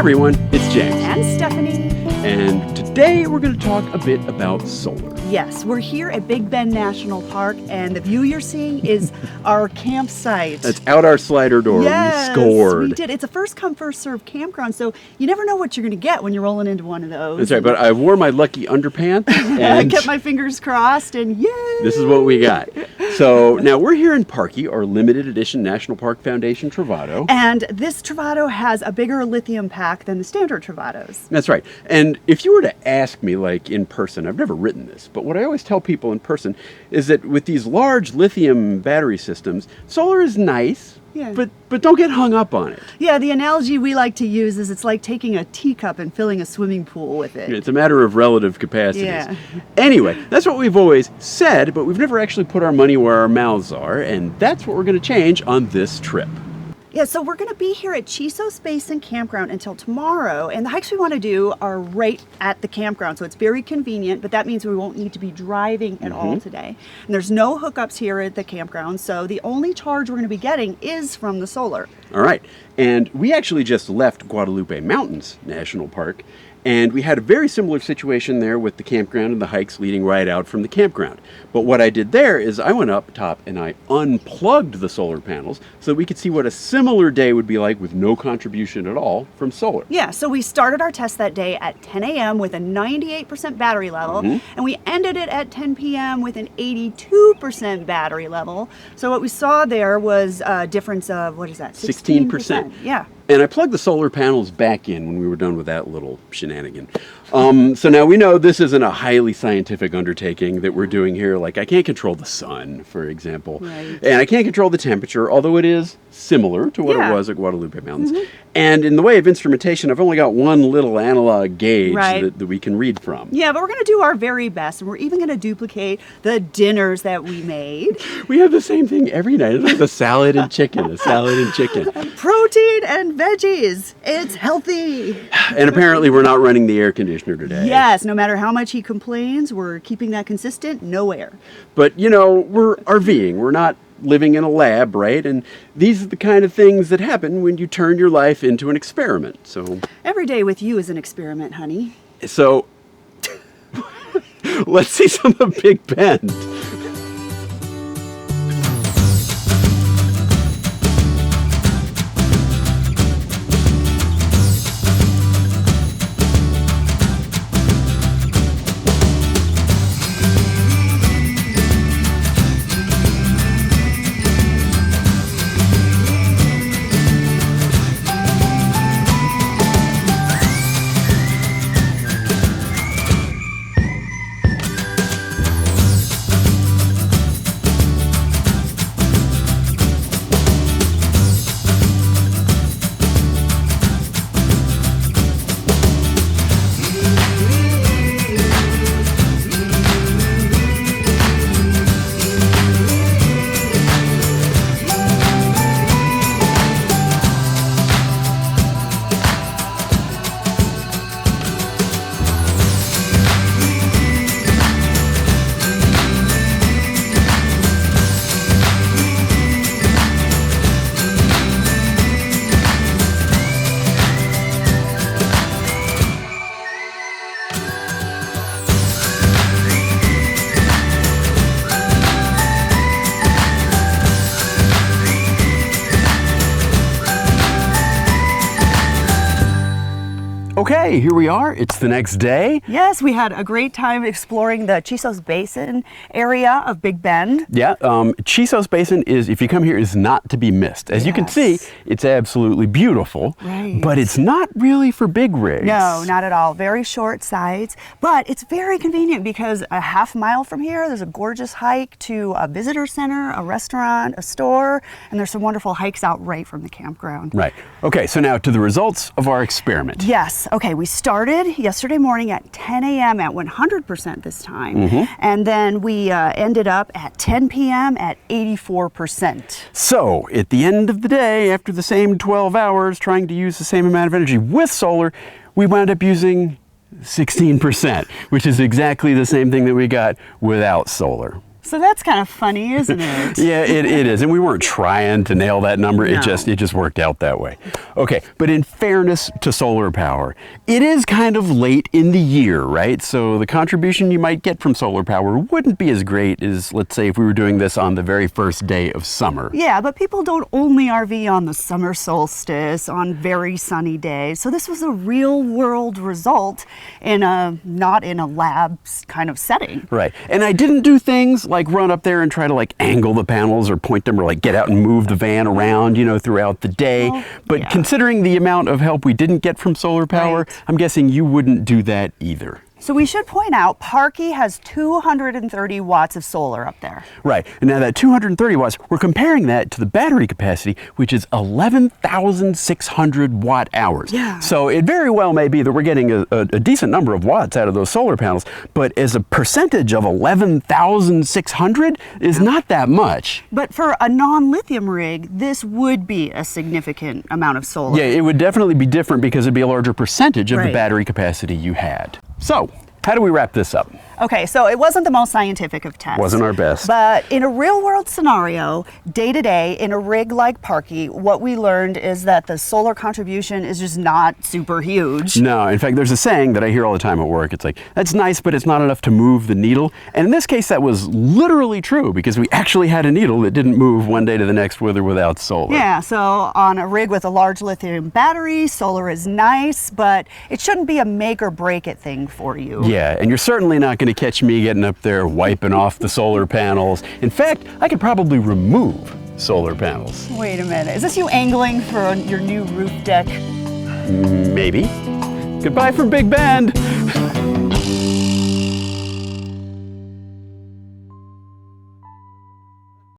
everyone, it's James. And Stephanie. And today we're going to talk a bit about solar. Yes, we're here at Big Bend National Park, and the view you're seeing is our campsite. That's out our slider door. Yes, we scored. we did. It's a first come, first served campground, so you never know what you're going to get when you're rolling into one of those. That's right, but I wore my lucky underpants. And I kept my fingers crossed, and yay! This is what we got. So now we're here in Parky, our limited edition National Park Foundation Travado. And this Travado has a bigger lithium pack than the standard Travados. That's right. And if you were to ask me, like in person, I've never written this, but what I always tell people in person is that with these large lithium battery systems, solar is nice, but don't get hung up on it. Yeah, the analogy we like to use is it's like taking a teacup and filling a swimming pool with it. It's a matter of relative capacities. Yeah. Anyway, that's what we've always said, but we've never actually put our money where our mouths are, and that's what we're going to change on this trip. Yeah, so we're going to be here at Chisos Basin Campground until tomorrow, and the hikes we want to do are right at the campground, so it's very convenient, but that means we won't need to be driving at all today. And there's no hookups here at the campground, so the only charge we're going to be getting is from the solar. All right, and we actually just left Guadalupe Mountains National Park, and we had a very similar situation there with the campground and the hikes leading right out from the campground. But what I did there is I went up top and I unplugged the solar panels so that we could see what a similar day would be like with no contribution at all from solar. Yeah, so we started our test that day at 10 a.m. with a 98% battery level, and we ended it at 10 p.m. with an 82% battery level. So what we saw there was a difference of, what is that? 16%. Yeah. And I plugged the solar panels back in when we were done with that little shenanigan. So now we know this isn't a highly scientific undertaking that we're doing here. Like, I can't control the sun, for example. Right. And I can't control the temperature, although it is similar to what it was at Guadalupe Mountains. And in the way of instrumentation, I've only got one little analog gauge that we can read from. Yeah, but we're going to do our very best, and we're even going to duplicate the dinners that we made. We have the same thing every night. It's like a salad and chicken, a salad and chicken. Protein and veggies. It's healthy. And apparently we're not running the air conditioner today. Yes, no matter how much he complains, we're keeping that consistent, no air. But, you know, we're RVing. We're not living in a lab, right? And these are the kind of things that happen when you turn your life into an experiment. So every day with you is an experiment, honey. So let's see some of Big Bend. Okay, here we are. It's the next day. Yes, we had a great time exploring the Chisos Basin area of Big Bend. Yeah, Chisos Basin is, if you come here, is not to be missed. As you can see, it's absolutely beautiful, but it's not really for big rigs. No, not at all. Very short sides, but it's very convenient because a half mile from here, there's a gorgeous hike to a visitor center, a restaurant, a store, and there's some wonderful hikes out right from the campground. Right. Okay, so now to the results of our experiment. Yes. Okay, we started yesterday morning at 10 a.m. at 100% this time, and then we ended up at 10 p.m. at 84%. So, at the end of the day, after the same 12 hours trying to use the same amount of energy with solar, we wound up using 16%, which is exactly the same thing that we got without solar. So that's kind of funny, isn't it? Yeah, it is. And we weren't trying to nail that number. No. It just worked out that way. Okay, but in fairness to solar power, it is kind of late in the year, right? So the contribution you might get from solar power wouldn't be as great as, let's say, if we were doing this on the very first day of summer. Yeah, but people don't only RV on the summer solstice, on very sunny days. So this was a real world result not in a lab kind of setting. Right. And I didn't do things like run up there and try to like angle the panels or point them or like get out and move the van around, throughout the day. Well, but yeah. considering the amount of help we didn't get from solar power, Right. I'm guessing you wouldn't do that either. So we should point out, Parky has 230 watts of solar up there. Right. And now that 230 watts, we're comparing that to the battery capacity, which is 11,600 watt hours. Yeah. So it very well may be that we're getting a decent number of watts out of those solar panels, but as a percentage of 11,600 is not that much. But for a non-lithium rig, this would be a significant amount of solar. Yeah, it would definitely be different because it'd be a larger percentage of the Right. battery capacity you had. So, how do we wrap this up? Okay, so it wasn't the most scientific of tests. Wasn't our best. But in a real world scenario, day to day, in a rig like Parky, what we learned is that the solar contribution is just not super huge. No, in fact, there's a saying that I hear all the time at work. It's like, that's nice, but it's not enough to move the needle. And in this case, that was literally true because we actually had a needle that didn't move one day to the next with or without solar. Yeah, so on a rig with a large lithium battery, solar is nice, but it shouldn't be a make or break it thing for you. Yeah, and you're certainly not going to catch me getting up there wiping off the solar panels. In fact, I could probably remove solar panels. Wait a minute, is this you angling for your new roof deck? Maybe. Goodbye from Big Bend.